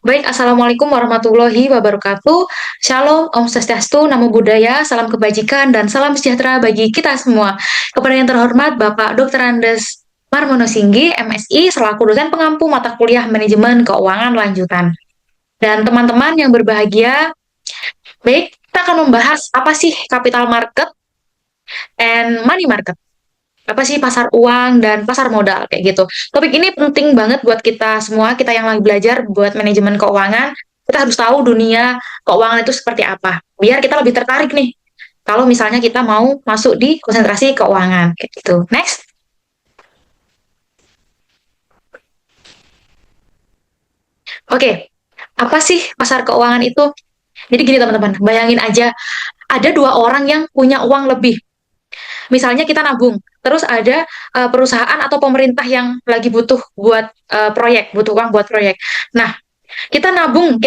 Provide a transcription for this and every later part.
Baik, Assalamualaikum warahmatullahi wabarakatuh. Shalom, Om Swastiastu, Namo Buddhaya, salam kebajikan, dan salam sejahtera bagi kita semua. Kepada yang terhormat Bapak Dr. Andes Marmono Singgi, MSI, selaku dosen pengampu mata kuliah Manajemen Keuangan Lanjutan. Dan teman-teman yang berbahagia, baik, kita akan membahas apa sih capital market and money market. Apa sih pasar uang dan pasar modal kayak gitu. Topik ini penting banget buat kita semua, kita yang lagi belajar buat manajemen keuangan. Kita harus tahu dunia keuangan itu seperti apa. Biar kita lebih tertarik nih. Kalau misalnya kita mau masuk di konsentrasi keuangan kayak gitu. Next. Oke. Apa sih pasar keuangan itu? Jadi gini teman-teman, bayangin aja ada dua orang yang punya uang lebih. Misalnya kita nabung, terus ada perusahaan atau pemerintah yang lagi butuh buat proyek, butuh uang buat proyek. Nah, kita nabung,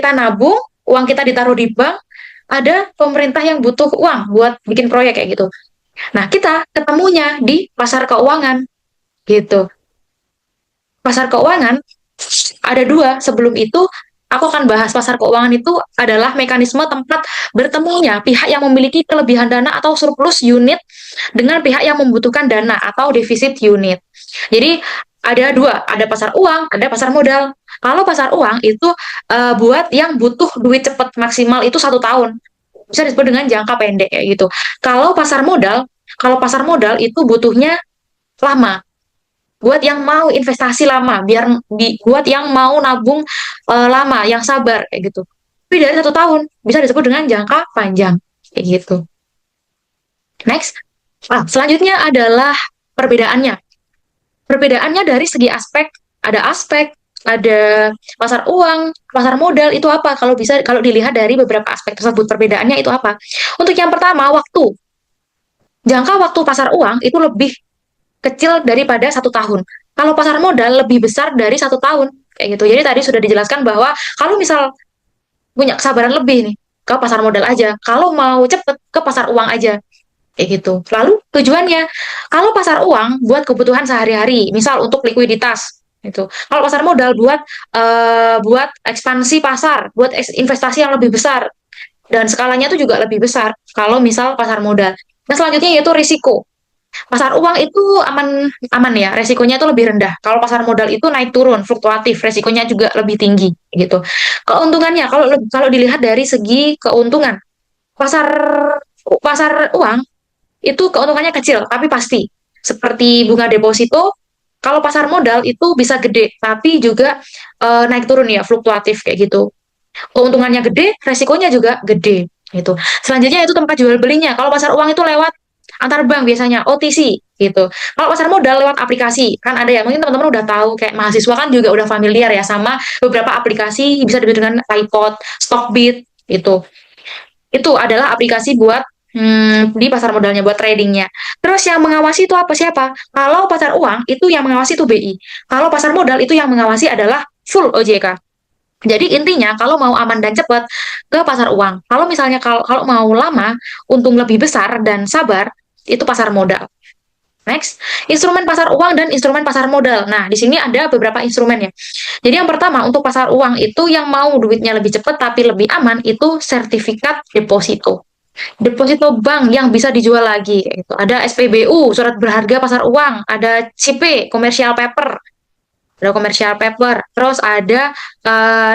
uang kita ditaruh di bank, ada pemerintah yang butuh uang buat bikin proyek kayak gitu. Nah, kita ketemunya di pasar keuangan gitu. Pasar keuangan ada dua. Sebelum itu, aku akan bahas pasar keuangan itu adalah mekanisme tempat bertemunya pihak yang memiliki kelebihan dana atau surplus unit dengan pihak yang membutuhkan dana atau defisit unit. Jadi ada dua, ada pasar uang, ada pasar modal. Kalau pasar uang itu buat yang butuh duit cepat maksimal itu 1 tahun, bisa disebut dengan jangka pendek kayak gitu. Kalau pasar modal itu butuhnya lama, buat yang mau investasi lama, buat yang mau nabung lama, yang sabar kayak gitu. Tapi dari 1 tahun bisa disebut dengan jangka panjang kayak gitu. Next, selanjutnya adalah perbedaannya. Perbedaannya dari segi aspek, ada pasar uang, pasar modal itu apa? Kalau dilihat dari beberapa aspek tersebut, perbedaannya itu apa? Untuk yang pertama, waktu. Jangka waktu pasar uang itu lebih kecil daripada 1 tahun. Kalau pasar modal lebih besar dari 1 tahun kayak gitu. Jadi tadi sudah dijelaskan bahwa kalau misal punya kesabaran lebih nih, ke pasar modal aja. Kalau mau cepet ke pasar uang aja kayak gitu. Lalu tujuannya, kalau pasar uang buat kebutuhan sehari-hari, misal untuk likuiditas itu. Kalau pasar modal buat ekspansi pasar, buat investasi yang lebih besar, dan skalanya itu juga lebih besar. Kalau misal pasar modal. Nah selanjutnya yaitu risiko. Pasar uang itu aman aman ya, resikonya itu lebih rendah. Kalau pasar modal itu naik turun, fluktuatif, resikonya juga lebih tinggi gitu. Keuntungannya kalau kalau dilihat dari segi keuntungan, pasar pasar uang itu keuntungannya kecil tapi pasti. Seperti bunga deposito, kalau pasar modal itu bisa gede tapi juga naik turun ya, fluktuatif kayak gitu. Keuntungannya gede, resikonya juga gede gitu. Selanjutnya itu tempat jual belinya. Kalau pasar uang itu lewat antar bank biasanya OTC gitu. Kalau pasar modal lewat aplikasi, kan ada ya, mungkin teman-teman udah tahu, kayak mahasiswa kan juga udah familiar ya sama beberapa aplikasi, bisa disebut dengan iPod, Stockbit gitu. Itu adalah aplikasi buat di pasar modalnya, buat tradingnya. Terus yang mengawasi itu apa, siapa? Kalau pasar uang itu yang mengawasi itu BI. Kalau pasar modal itu yang mengawasi adalah full OJK. Jadi intinya kalau mau aman dan cepat ke pasar uang. Kalau misalnya kalau mau lama, untung lebih besar dan sabar, itu pasar modal. Next, instrumen pasar uang dan instrumen pasar modal. Nah, di sini ada beberapa instrumen ya. Jadi yang pertama untuk pasar uang itu yang mau duitnya lebih cepat tapi lebih aman itu sertifikat deposito. Deposito bank yang bisa dijual lagi gitu. Ada SPBU, surat berharga pasar uang, ada CP, commercial paper, terus ada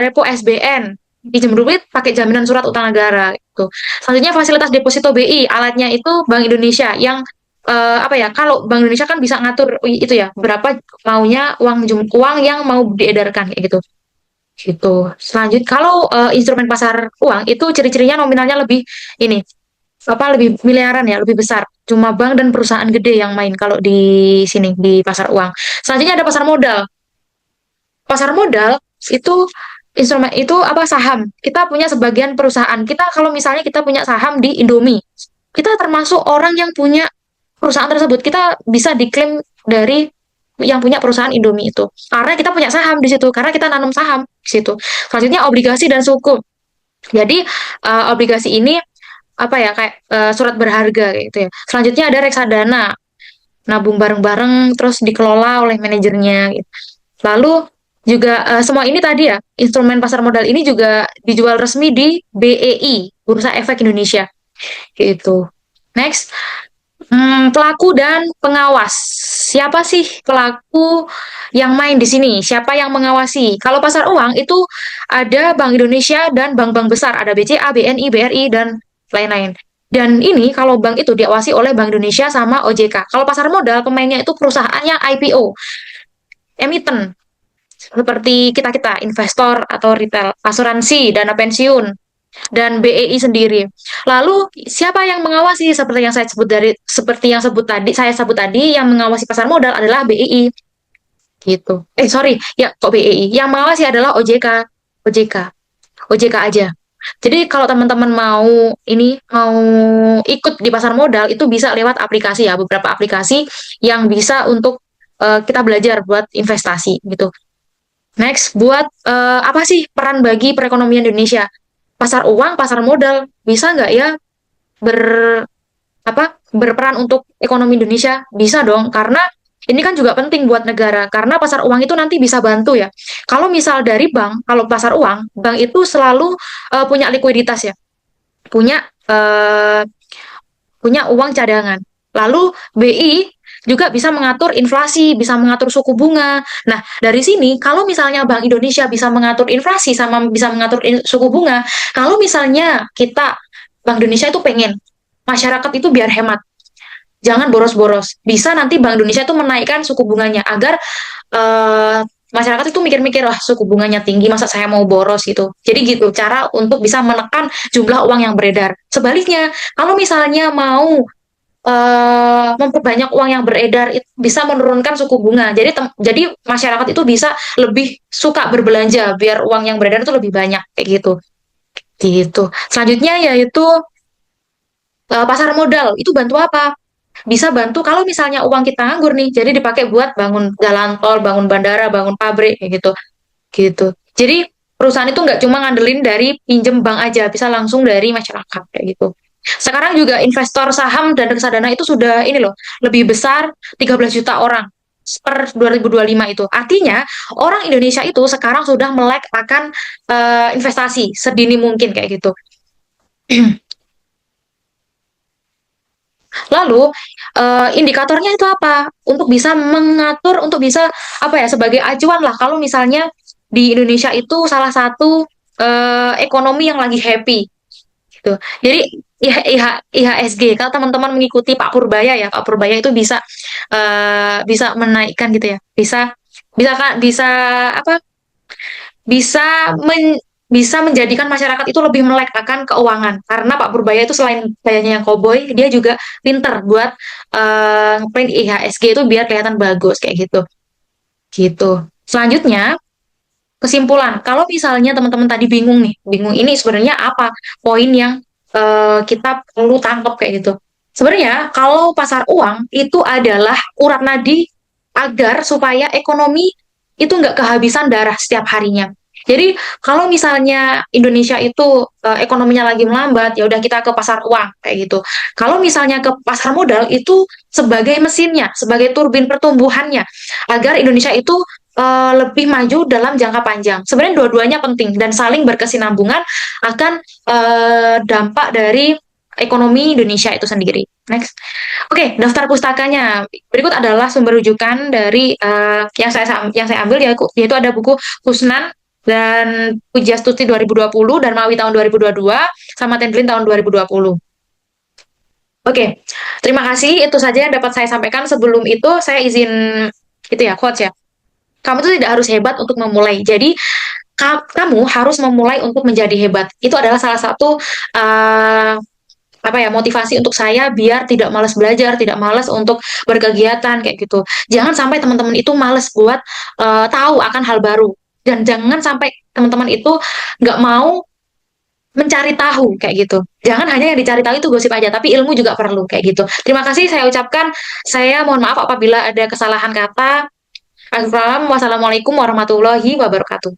repo SBN, pinjam duit pakai jaminan surat utang negara gitu. Selanjutnya fasilitas deposito BI, alatnya itu Bank Indonesia yang apa ya, kalau Bank Indonesia kan bisa ngatur itu ya, berapa maunya uang yang mau diedarkan kayak gitu. Gitu. Selanjutnya kalau instrumen pasar uang itu ciri-cirinya nominalnya lebih ini, apa, lebih miliaran ya, lebih besar. Cuma bank dan perusahaan gede yang main kalau di sini di pasar uang. Selanjutnya ada pasar modal. Pasar modal itu instrumen itu apa, saham. Kita punya sebagian perusahaan. Kita kalau misalnya kita punya saham di Indomie, kita termasuk orang yang punya perusahaan tersebut. Kita bisa diklaim dari yang punya perusahaan Indomie itu. Karena kita punya saham di situ, karena kita nanam saham di situ. Selanjutnya obligasi dan suku. Jadi obligasi ini apa ya, kayak surat berharga kayak gitu ya. Selanjutnya ada reksadana, nabung bareng-bareng terus dikelola oleh manajernya gitu. Lalu Juga semua ini tadi ya, instrumen pasar modal ini juga dijual resmi di BEI, Bursa Efek Indonesia. Gitu. Next, pelaku dan pengawas. Siapa sih pelaku yang main di sini? Siapa yang mengawasi? Kalau pasar uang itu ada Bank Indonesia dan bank-bank besar, ada BCA, BNI, BRI, dan lain-lain. Dan ini kalau bank itu diawasi oleh Bank Indonesia sama OJK. Kalau pasar modal pemainnya itu perusahaannya IPO, emiten, seperti kita-kita, investor atau retail, asuransi, dana pensiun, dan BEI sendiri. Lalu siapa yang mengawasi seperti yang sebut tadi yang mengawasi pasar modal adalah BEI gitu. Sorry, ya kok BEI? Yang mengawasi adalah OJK, OJK, OJK aja. Jadi kalau teman-teman mau ikut di pasar modal itu bisa lewat aplikasi ya, beberapa aplikasi yang bisa untuk kita belajar buat investasi gitu. Next, buat apa sih peran bagi perekonomian Indonesia? Pasar uang, pasar modal, bisa nggak ya ber berperan untuk ekonomi Indonesia? Bisa dong, karena ini kan juga penting buat negara, karena pasar uang itu nanti bisa bantu ya. Kalau misal dari bank, kalau pasar uang, bank itu selalu punya likuiditas ya, punya punya uang cadangan. Lalu BI juga bisa mengatur inflasi, bisa mengatur suku bunga. Nah, dari sini kalau misalnya Bank Indonesia bisa mengatur inflasi sama bisa mengatur suku bunga, kalau misalnya kita Bank Indonesia itu pengen masyarakat itu biar hemat, jangan boros-boros. Bisa nanti Bank Indonesia itu menaikkan suku bunganya agar uh, masyarakat itu mikir-mikir lah suku bunganya tinggi masa saya mau boros gitu. Jadi gitu cara untuk bisa menekan jumlah uang yang beredar. Sebaliknya, kalau misalnya mau memperbanyak uang yang beredar itu bisa menurunkan suku bunga. Jadi masyarakat itu bisa lebih suka berbelanja biar uang yang beredar itu lebih banyak kayak gitu. Gitu. Selanjutnya yaitu pasar modal. Itu bantu apa? Bisa bantu kalau misalnya uang kita nganggur nih, jadi dipakai buat bangun jalan tol, bangun bandara, bangun pabrik kayak gitu. Gitu. Jadi perusahaan itu nggak cuma ngandelin dari pinjem bank aja, bisa langsung dari masyarakat kayak gitu. Sekarang juga investor saham dan reksadana itu sudah ini loh, lebih besar 13 juta orang per 2025 itu. Artinya orang Indonesia itu sekarang sudah melek akan investasi sedini mungkin kayak gitu. Lalu indikatornya itu apa? Untuk bisa mengatur, untuk bisa apa ya sebagai acuan lah. Kalau misalnya di Indonesia itu salah satu ekonomi yang lagi happy, gitu. Jadi IHSG, kalau teman-teman mengikuti Pak Purbaya ya, Pak Purbaya itu bisa menaikkan gitu ya, bisa apa? Bisa bisa menjadikan masyarakat itu lebih melek akan keuangan karena Pak Purbaya itu selain gayanya yang koboi dia juga pinter buat ngeprint IHSG itu biar kelihatan bagus kayak gitu gitu. Selanjutnya kesimpulan, kalau misalnya teman-teman tadi bingung ini sebenarnya apa poin yang kita perlu tangkap kayak gitu. Sebenarnya kalau pasar uang itu adalah urat nadi agar supaya ekonomi itu nggak kehabisan darah setiap harinya. Jadi kalau misalnya Indonesia itu ekonominya lagi melambat, ya udah kita ke pasar uang kayak gitu. Kalau misalnya ke pasar modal itu sebagai mesinnya, sebagai turbin pertumbuhannya, agar Indonesia itu lebih maju dalam jangka panjang. Sebenarnya dua-duanya penting dan saling berkesinambungan akan dampak dari ekonomi Indonesia itu sendiri. Next. Oke, daftar pustakanya. Berikut adalah sumber rujukan dari yang saya ambil yaitu ada buku Kusnan dan Pujastuti 2020 dan Mawi tahun 2022 sama Tendlin tahun 2020. Oke, terima kasih. Itu saja yang dapat saya sampaikan. Sebelum itu saya izin itu ya, quotes ya. Kamu tuh tidak harus hebat untuk memulai. Jadi kamu harus memulai untuk menjadi hebat. Itu adalah salah satu apa ya motivasi untuk saya biar tidak malas belajar, tidak malas untuk berkegiatan kayak gitu. Jangan sampai teman-teman itu malas buat tahu akan hal baru dan jangan sampai teman-teman itu nggak mau mencari tahu kayak gitu. Jangan hanya yang dicari tahu itu gosip aja, tapi ilmu juga perlu kayak gitu. Terima kasih saya ucapkan. Saya mohon maaf apabila ada kesalahan kata. Assalamualaikum warahmatullahi wabarakatuh.